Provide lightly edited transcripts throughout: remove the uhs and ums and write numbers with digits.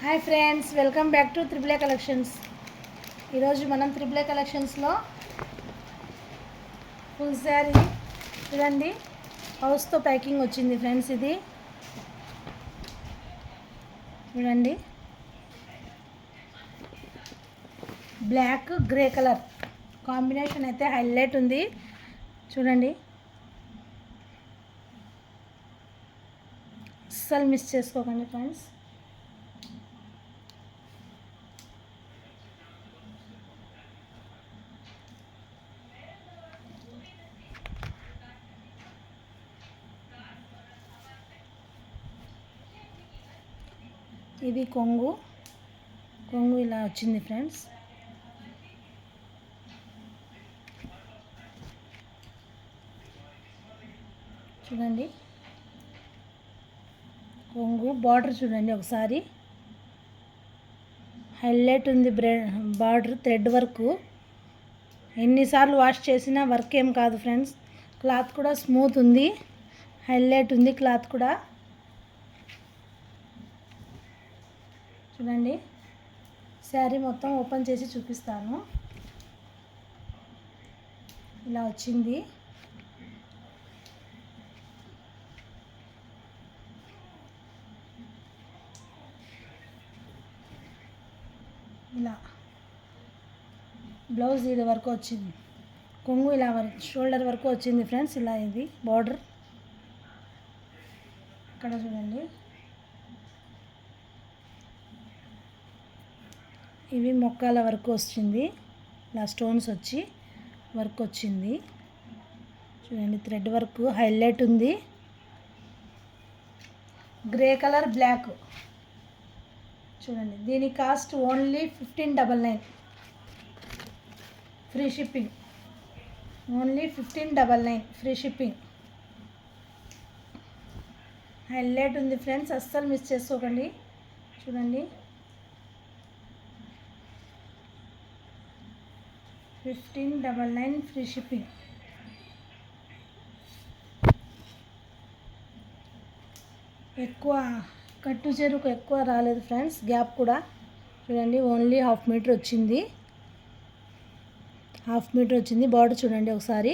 Hi friends, welcome back to triple A collections. ఈరోజు మనం triple A కలెక్షన్స్లో full sari చూడండి, హౌస్తో ప్యాకింగ్ వచ్చింది ఫ్రెండ్స్. ఇది చూడండి, బ్లాక్ గ్రే కలర్ కాంబినేషన్ అయితే హైలైట్ ఉంది. చూడండి, అస్సలు మిస్ చేసుకోకండి ఫ్రెండ్స్. ఇది కొంగు ఇలా వచ్చింది ఫ్రెండ్స్. చూడండి, కొంగు బార్డర్ చూడండి ఒకసారి, హైలైట్ ఉంది. బార్డర్ థ్రెడ్ వర్క్, ఎన్నిసార్లు వాష్ చేసినా వర్క్ ఏం కాదు ఫ్రెండ్స్. క్లాత్ కూడా స్మూత్ ఉంది, హైలైట్ ఉంది క్లాత్ కూడా. చూడండి, శారీ మొత్తం ఓపెన్ చేసి చూపిస్తాను. ఇలా వచ్చింది. ఇలా బ్లౌజ్ ఇది వరకు వచ్చింది, కొంగు ఇలా షోల్డర్ వరకు వచ్చింది ఫ్రెండ్స్. ఇలా ఇది బార్డర్ ఇక్కడ చూడండి. ఇవి మొక్కల వరకు వచ్చింది, ఇలా స్టోన్స్ వచ్చి వర్క్ వచ్చింది. చూడండి, థ్రెడ్ వర్క్ హైలైట్ ఉంది. గ్రే కలర్ బ్లాక్ చూడండి. దీని cost only 1599, free shipping. Only 1599 free shipping. Highlight ఉంది ఫ్రెండ్స్, అస్సలు మిస్ చేసుకోకండి. చూడండి, 1599 ఫ్రీ షిప్పింగ్. ఎక్కువ కట్టు చెరుకు ఎక్కువ రాలేదు ఫ్రెండ్స్, గ్యాప్ కూడా చూడండి. ఓన్లీ హాఫ్ మీటర్ వచ్చింది, బార్డర్ చూడండి ఒకసారి,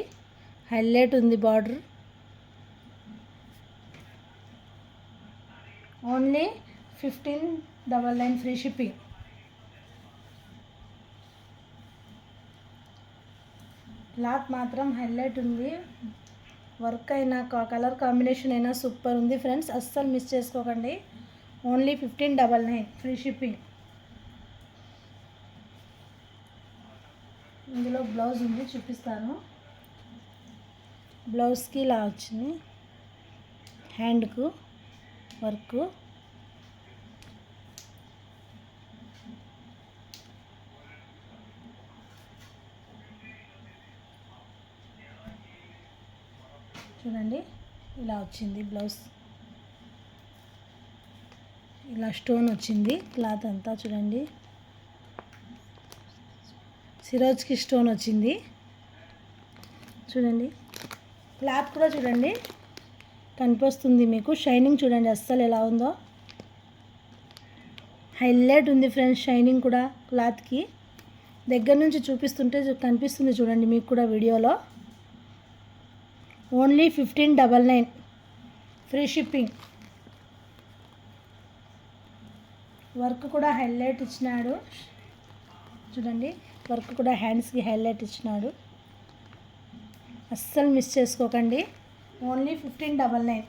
హైలైట్ ఉంది border. Only 1599 free shipping. Cloth మాత్రం హైలైట్ ఉంది. వర్క్ అయినా కలర్ కాంబినేషన్ అయినా సూపర్ ఉంది ఫ్రెండ్స్, అస్సలు మిస్ చేసుకోకండి. Only 1599 free shipping. ఇందులో బ్లౌజ్ ఉంది, చూపిస్తాను. బ్లౌజ్కి ఇలా వచ్చింది, హ్యాండ్కు వర్క్. చూడండి, ఇలా వచ్చింది బ్లౌజ్. ఇలా స్టోన్ వచ్చింది క్లాత్ అంతా. చూడండి, సిరోజ్కి స్టోన్ వచ్చింది. చూడండి, క్లాత్ కూడా చూడండి కనిపిస్తుంది మీకు. షైనింగ్ చూడండి అస్సలు ఎలా ఉందో, హైలైట్ ఉంది ఫ్రెండ్స్. షైనింగ్ కూడా క్లాత్కి దగ్గర నుంచి చూపిస్తుంటే కనిపిస్తుంది చూడండి మీకు కూడా వీడియోలో. Only 1599 free shipping. వర్క్ కూడా హైలైట్ ఇచ్చినాడు చూడండి, వర్క్ కూడా హ్యాండ్స్కి హైలైట్ ఇచ్చినాడు. అస్సలు మిస్ చేసుకోకండి. ఓన్లీ 1599.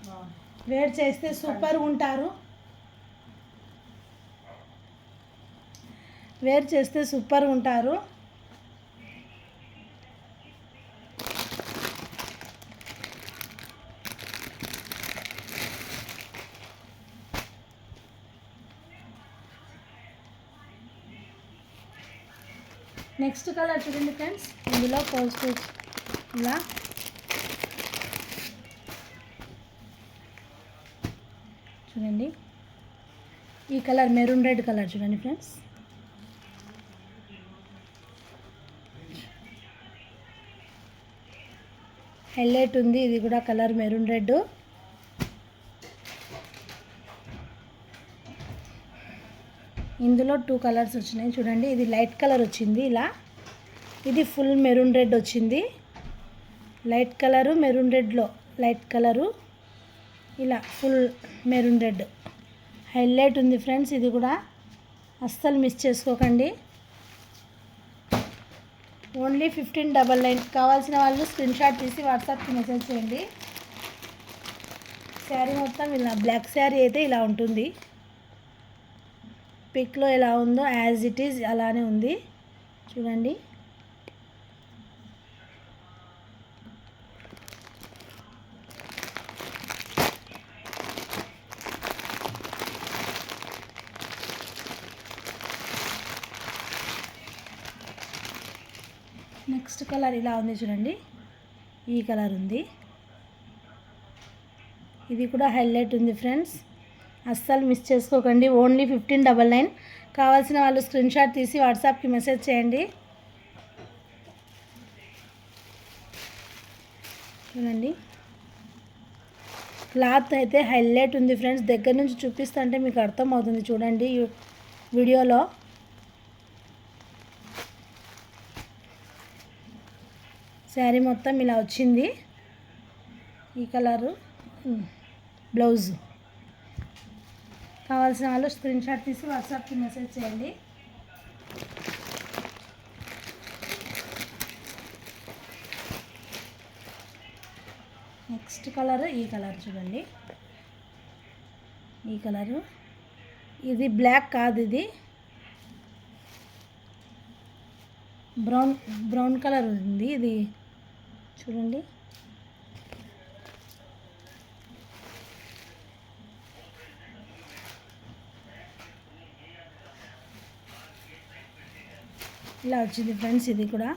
వేర్ చేస్తే సూపర్ ఉంటారు, వేర్ చేస్తే సూపర్ ఉంటారు. నెక్స్ట్ కలర్ చూడండి ఫ్రెండ్స్, ఇందులో పోస్టేజ్ ఇలా చూడండి. ఈ కలర్ మెరూన్ రెడ్ కలర్ చూడండి ఫ్రెండ్స్, హైలైట్ ఉంది. ఇది కూడా కలర్ మెరూన్ రెడ్. ఇందులో 2 కలర్స్ వచ్చినాయి చూడండి. ఇది లైట్ కలర్ వచ్చింది ఇలా, ఇది ఫుల్ మెరూన్ రెడ్ వచ్చింది. లైట్ కలరు మెరూన్ రెడ్లో లైట్ కలరు, ఇలా ఫుల్ మెరూన్ రెడ్ హైలైట్ ఉంది ఫ్రెండ్స్. ఇది కూడా అస్సలు మిస్ చేసుకోకండి. ఓన్లీ 1599. కావాల్సిన వాళ్ళు స్క్రీన్ షాట్ తీసి వాట్సాప్కి మెసేజ్ చేయండి. శారీ మొత్తం ఇలా బ్లాక్ శారీ అయితే ఇలా ఉంటుంది. పిక్లో ఎలా ఉందో యాజ్ ఇట్ ఈజ్ అలానే ఉంది చూడండి. నెక్స్ట్ కలర్ ఇలా ఉంది చూడండి, ఈ కలర్ ఉంది. ఇది కూడా హైలైట్ ఉంది ఫ్రెండ్స్, అస్సలు మిస్ చేసుకోకండి. ఓన్లీ 1599. కావాల్సిన వాళ్ళు స్క్రీన్ షాట్ తీసి వాట్సాప్కి మెసేజ్ చేయండి. చూడండి క్లాత్ అయితే హైలైట్ ఉంది ఫ్రెండ్స్. దగ్గర నుంచి చూపిస్తుంటే మీకు అర్థమవుతుంది చూడండి వీడియోలో. శారీ మొత్తం ఇలా వచ్చింది. ఈ కలరు బ్లౌజ్. కావాల్సిన వాళ్ళు స్క్రీన్ షాట్ తీసి వాట్సాప్కి మెసేజ్ చేయండి. నెక్స్ట్ కలర్ ఈ కలర్ చూడండి, ఈ కలరు. ఇది బ్లాక్ కాదు, ఇది బ్రౌన్ కలర్ ఉంది. ఇది చూడండి, ఇలా వచ్చింది ఫ్రెండ్స్. ఇది కూడా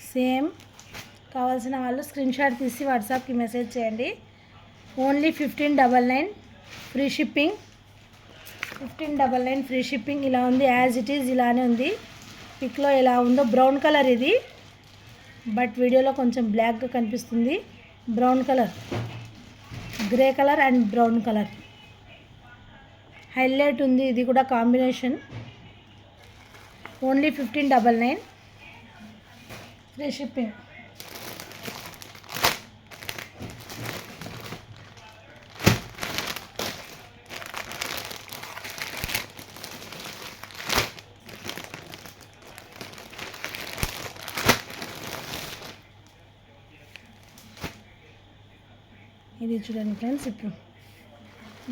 సేమ్. కావాల్సిన వాళ్ళు స్క్రీన్ షాట్ తీసి వాట్సాప్కి మెసేజ్ చేయండి. Only 1599 free shipping. 1599 free shipping. ఇలా ఉంది యాజ్ ఇట్ ఈజ్ ఇలానే ఉంది. పిక్లో ఎలా ఉందో బ్రౌన్ కలర్ ఇది, బట్ వీడియోలో కొంచెం బ్లాక్గా కనిపిస్తుంది. Brown colour, grey colour and brown colour highlight ఉంది. ఇది కూడా కాంబినేషన్. Only 1599 free shipping. ఇది చూడండి ఫ్రెండ్స్, ఇప్పుడు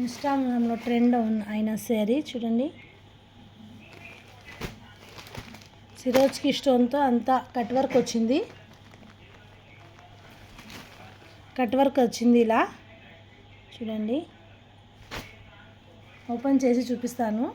ఇన్స్టాగ్రామ్లో ట్రెండ్ అయిన శారీ చూడండి. సిరోజ్కి స్టోన్తో అంతా కట్ వర్క్ వచ్చింది. కట్ వర్క్ వచ్చింది ఇలా చూడండి. ఓపెన్ చేసి చూపిస్తాను.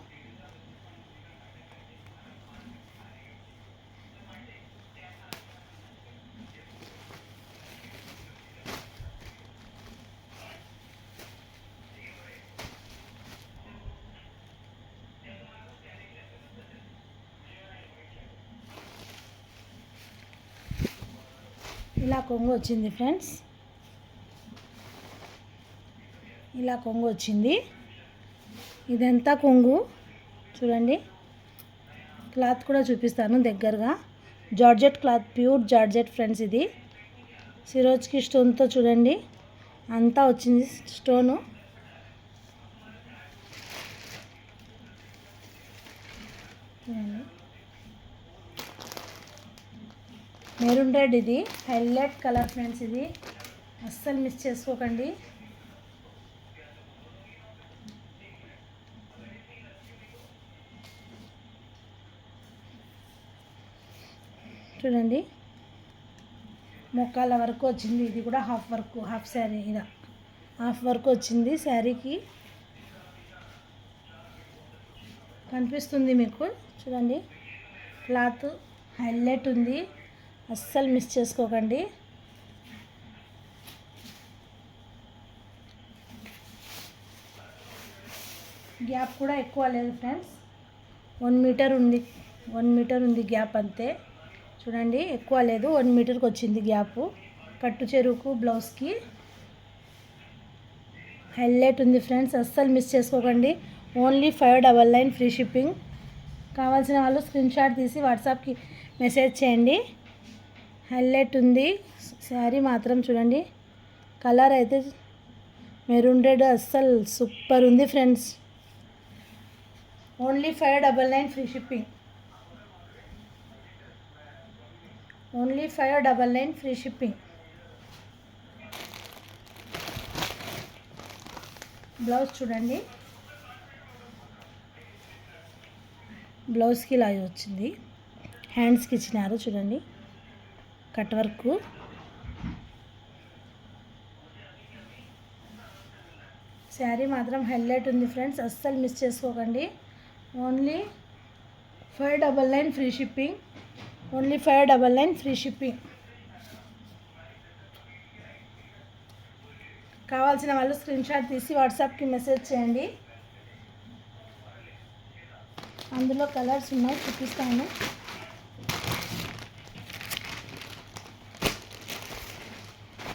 ఇలా కొంగు వచ్చింది ఫ్రెండ్స్, ఇలా కొంగు వచ్చింది. ఇదంతా కొంగు చూడండి. క్లాత్ కూడా చూపిస్తాను దగ్గరగా. Georgette cloth, pure georgette friends. ఇది సిరోజ్కి స్టోన్తో చూడండి అంతా వచ్చింది స్టోను. చూడండి మెరూన్ రెడ్, ఇది హైలైట్ కలర్ ఫ్రెండ్స్. ఇది అస్సలు మిస్ చేసుకోకండి. చూడండి మొక్కాల వరకు వచ్చింది. ఇది కూడా హాఫ్ వర్క్, హాఫ్ శారీ. ఇలా హాఫ్ వర్క్ వచ్చింది శారీకి, కనిపిస్తుంది మీకు చూడండి. క్లాత్ హైలైట్ ఉంది, అస్సలు మిస్ చేసుకోకండి. గ్యాప్ కూడా ఎక్కువ లేదు ఫ్రెండ్స్, 1 మీటర్ ఉంది. 1 మీటర్ ఉంది గ్యాప్ అంతే చూడండి, ఎక్కువ లేదు. 1 మీటర్కి వచ్చింది గ్యాపు. కట్టు చెరుకు బ్లౌజ్కి హైలైట్ ఉంది ఫ్రెండ్స్, అస్సలు మిస్ చేసుకోకండి. Only 599 free shipping. కావాల్సిన వాళ్ళు స్క్రీన్ షాట్ తీసి వాట్సాప్కి మెసేజ్ చేయండి. హైలైట్ ఉంది శారీ మాత్రం చూడండి. కలర్ అయితే మెరూన్ రెడ్ అస్సలు సూపర్ ఉంది friends. Only 599 free shipping. Only 599 free shipping. Blouse చూడండి. బ్లౌజ్కి ఇలా వచ్చింది, హ్యాండ్స్కి ఇచ్చినారు చూడండి, కట్ వర్క్. శారీ మాత్రం హైలైట్ ఉంది ఫ్రెండ్స్, అస్సలు మిస్ చేసుకోకండి. Only 599 free shipping. Only 599 free shipping. కావాల్సిన వాళ్ళు స్క్రీన్ షాట్ తీసి వాట్సాప్కి మెసేజ్ చేయండి. అందులో కలర్స్ ఉన్నాయి, చూపిస్తాను.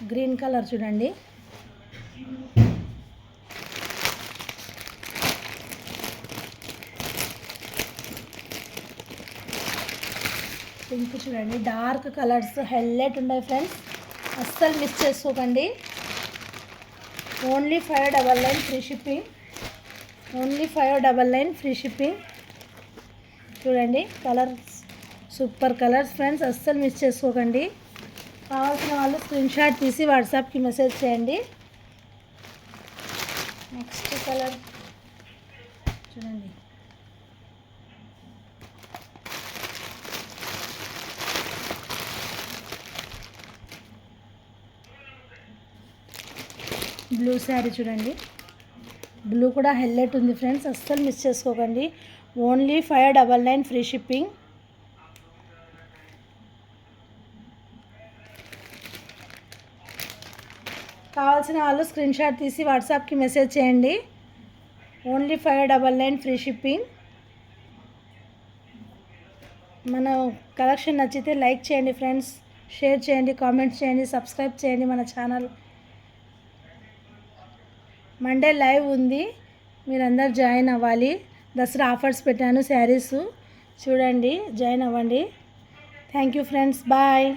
గ్రీన్ కలర్ చూడండి, పింక్ చూడండి, డార్క్ కలర్స్ హైలైట్ ఉన్నాయి ఫ్రెండ్స్, అస్సలు మిస్ చేసుకోకండి. Only 599 free shipping. Only 599 free shipping. చూడండి కలర్స్, సూపర్ కలర్స్ ఫ్రెండ్స్, అస్సలు మిస్ చేసుకోకండి. కావాల్సిన వాళ్ళు స్క్రీన్ షాట్ తీసి వాట్సాప్కి మెసేజ్ చేయండి. నెక్స్ట్ కలర్ చూడండి, బ్లూ శారీ చూడండి, బ్లూ కూడా హైలైట్ ఉంది ఫ్రెండ్స్, అస్సలు మిస్ చేసుకోకండి. Only 599 free shipping. కావాల్సిన వాళ్ళు స్క్రీన్ షాట్ తీసి వాట్సాప్కి మెసేజ్ చేయండి. Only 599 free shipping. మన కలెక్షన్ నచ్చితే లైక్ చేయండి ఫ్రెండ్స్, షేర్ చేయండి, కామెంట్స్ చేయండి, సబ్స్క్రైబ్ చేయండి మన ఛానల్. మండే లైవ్ ఉంది, మీరందరూ జాయిన్ అవ్వాలి. దసరా ఆఫర్స్ పెట్టాను శారీస్ చూడండి, జాయిన్ అవ్వండి. Thank you friends, bye.